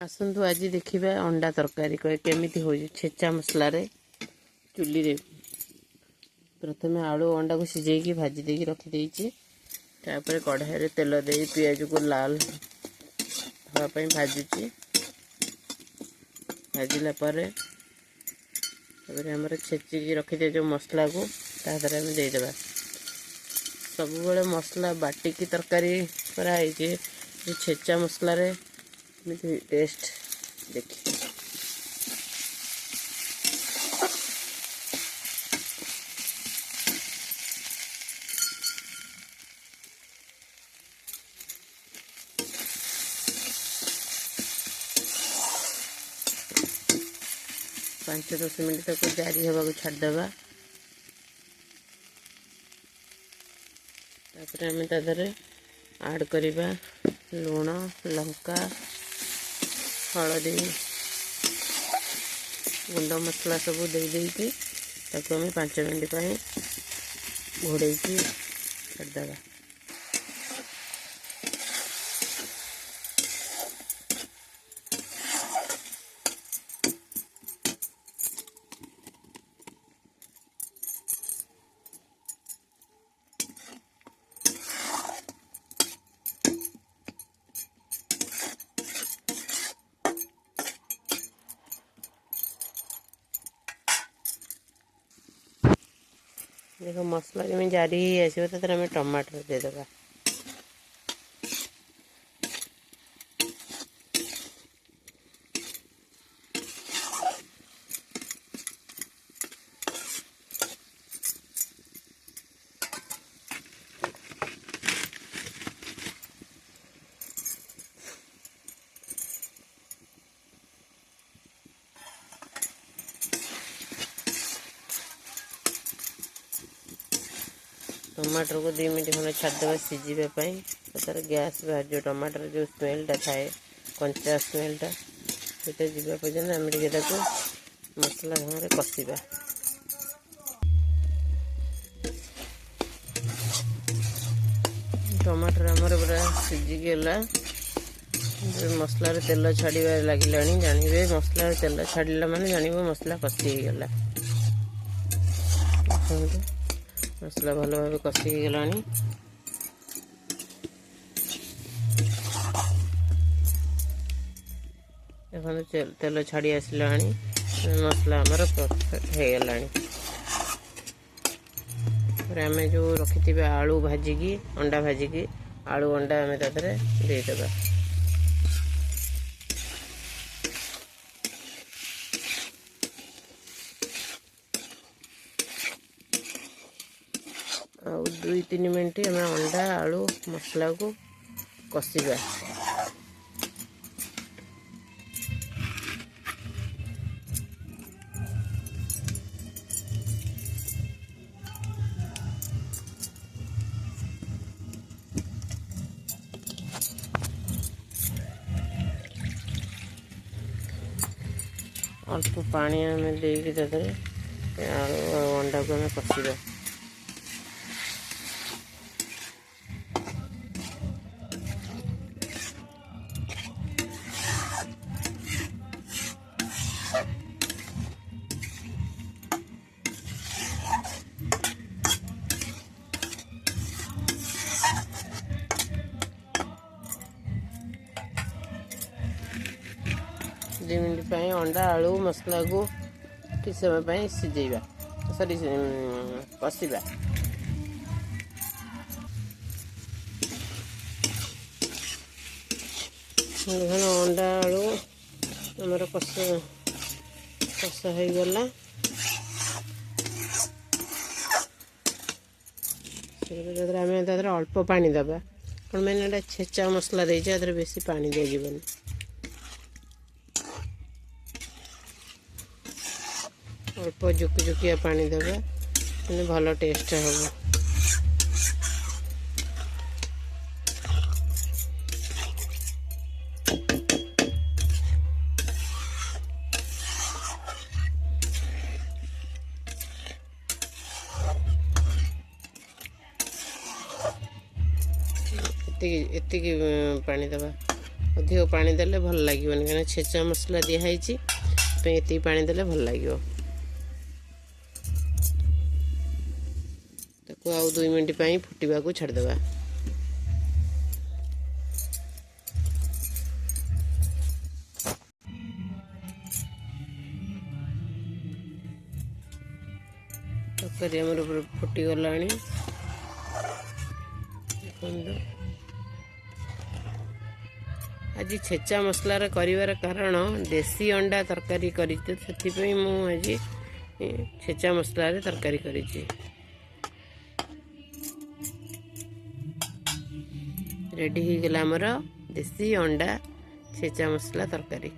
आसतु आज देखा अंडा तरकारी केमी हो छेचा मसलार चुली रे प्रथम आलू अंडा को सिझे भाजी दे रखिदे कढ़ाई तेल दे पियाज को लाल हाँपाई भाजुची भाजिला आमर छेचिकी रखिदे जो मसला को तादर आम देदेबा सब बड़े मसला बाटिकी तरकारी कराई छेचा मसला रे टेस्ट देखिए। 5-10 मिनट तक जारी होगा छाड़देवा तापर आम तादरे ऐड करवा लुण लंका हलदी गुंड मसला सब दे ताको आम 5 मिनट घोड़े छाड़देवा। देखो मसला जमी जारी आसो तो आम टमाटर देदेबा टमाटर को 2 मिनट खंडे छाड़देवा सिझापी तो तार गैस बाहर जो टमाटर जो स्मेलटा थाए कंचा स्मेलटा से जीवा पर्यंत आम टे मसला भाग कषा। टमाटर आमर पूरा सिझीगला मसलार तेल छाड़ा लगे जानवे मसलार तेल छाड़ा माने जानव मसला कषिगला मसला भल भाव कषिगला देखो तेल छाड़ी आसला मसला आमर परफेक्ट हो गला। आम जो रखि आलू भाजिकी अंडा भाजिकी आलू अंडा आम तादरे देदेबा और 2-3 मिनट आम अंडा आलू मसला को कषा। अल्प पानी आम दे आलू अंडा को आम कषा। दो मिनट अंडा आलू मसला को किस समय सिझेबा सॉरी कषा। अंडा आलू आमर कषा हो गला आम अल्प पानी दबा कौन मैंने छेचा मसला देते बेसी पानी दिजन अल्प जुकिया पानी देवा मैंने भल टेस्ट हम। एतिकी पानी देवा ଅଧିକ ପାଣି ଦେଲେ ଭଲ ଲାଗିବନି, କାହିଁକିନା ଛେଚା ମସଲା ଦିଆହେଇଛି, ସେଥିପାଇଁ ଏତିକି ପାଣି ଦେଲେ ଭଲ ଲାଗିବ। ତାକୁ ଆଉ 2 ମିନିଟ୍ ପାଇଁ ଫୁଟିବାକୁ ଛାଡ଼ିଦେବା। ତରକାରୀ ଆମର ଫୁଟିଗଲାଣି। ଦେଖନ୍ତୁ, ଆଜି ଛେଚା ମସଲାରେ କରିବାର କାରଣ ଦେଶୀ ଅଣ୍ଡା ତରକାରୀ କରିଛି, ସେଥିପାଇଁ ମୁଁ ଆଜି ଛେଚା ମସଲାରେ ତରକାରୀ କରିଛି। ରେଡ଼ି ହେଇଗଲା ଆମର ଦେଶୀ ଅଣ୍ଡା ଛେଚା ମସଲା ତରକାରୀ।